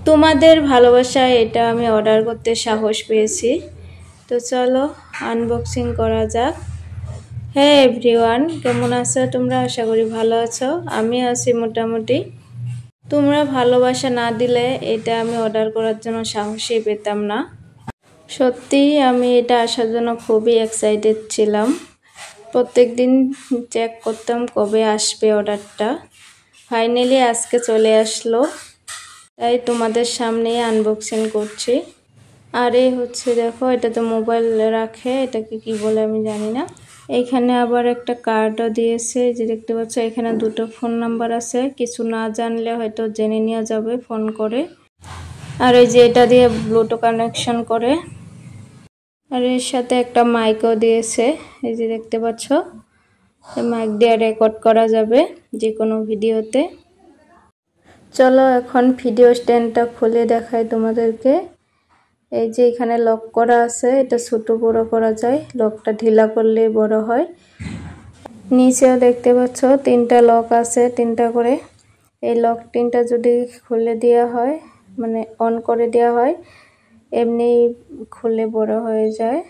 তোমাদের ভালোবাসায় এটা আমি অর্ডার করতে সাহস পেয়েছি। তো চলো আনবক্সিং করা যাক। হ্যাঁ এভরিওয়ান, কেমন আছো তোমরা? আশা করি ভালো আছো। আমি আছি মোটামুটি। তোমরা ভালোবাসা না দিলে এটা আমি অর্ডার করার জন্য সাহসই পেতাম না। সত্যি আমি এটা আসার জন্য খুবই এক্সাইটেড ছিলাম। প্রত্যেক দিন চেক করতাম কবে আসবে অর্ডারটা। ফাইনালি আজকে চলে আসলো, তাই তোমাদের সামনে আনবক্সিং করছি। আর এই হচ্ছে দেখো, এটা তো মোবাইল রাখে, এটাকে কি বলে আমি জানি না। এখানে আবার একটা কার্ডও দিয়েছে, যে দেখতে পাচ্ছ এখানে দুটো ফোন নাম্বার আছে। কিছু না জানলে হয়তো জেনে নেওয়া যাবে ফোন করে। আর এই যে এটা দিয়ে ব্লুটুথ কানেকশন করে। আর এর সাথে একটা মাইকও দিয়েছে, এই যে দেখতে পাচ্ছ। মাইক দিয়ে রেকর্ড করা যাবে যে কোনো ভিডিওতে। চলো এখন ভিডিও স্ট্যান্ডটা খুলে দেখাই তোমাদেরকে। এই যে এখানে লক করা আছে, এটা ছোট বড় করা যায়, লকটা ঢিলা করলে বড় হয়। নিচেও দেখতে পাচ্ছ তিনটা লক আছে, তিনটা করে। এই লক তিনটা যদি খুলে দেওয়া হয়, মানে অন করে দেওয়া হয়, এমনি খুলে বড় হয়ে যায়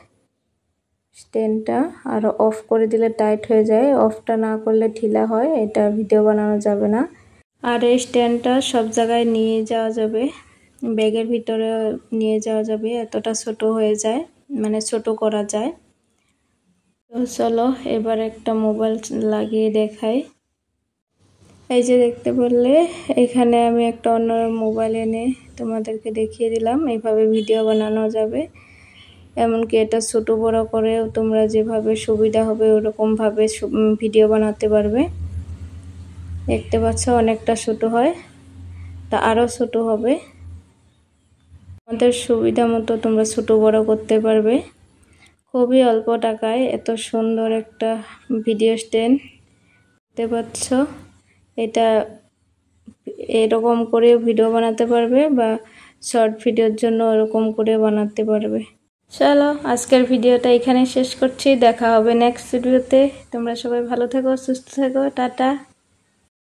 স্ট্যান্ডটা। আর অফ করে দিলে টাইট হয়ে যায়, অফটা না করলে ঢিলা হয়, এটা ভিডিও বানানো যাবে না। আর এই স্ট্যান্ডটা সব জায়গায় নিয়ে যাওয়া যাবে, ব্যাগের ভিতরে নিয়ে যাওয়া যাবে, এতটা ছোট হয়ে যায়, মানে ছোট করা যায়। তো চলো এবার একটা মোবাইল লাগিয়ে দেখাই। এই যে দেখতে পারলে এখানে আমি একটা অন্য মোবাইল এনে তোমাদেরকে দেখিয়ে দিলাম। এইভাবে ভিডিও বানানো যাবে, এমনকি এটা ছোট বড় করেও তোমরা যেভাবে সুবিধা হবে ওরকমভাবে ভিডিও বানাতে পারবে। দেখতে পাচ্ছ অনেকটা ছোট হয়, তা আরও ছোট হবে। আমাদের সুবিধা মতো তোমরা ছোট বড় করতে পারবে। খুবই অল্প টাকায় এত সুন্দর একটা ভিডিও স্ট্যান্ড দেখতে পাচ্ছ। এটা এরকম করে ভিডিও বানাতে পারবে, বা শর্ট ভিডিওর জন্য এরকম করে বানাতে পারবে। চলো আজকের ভিডিওটা এখানে শেষ করছি, দেখা হবে নেক্সট ভিডিওতে। তোমরা সবাই ভালো থেকো, সুস্থ থেকো, টাটা।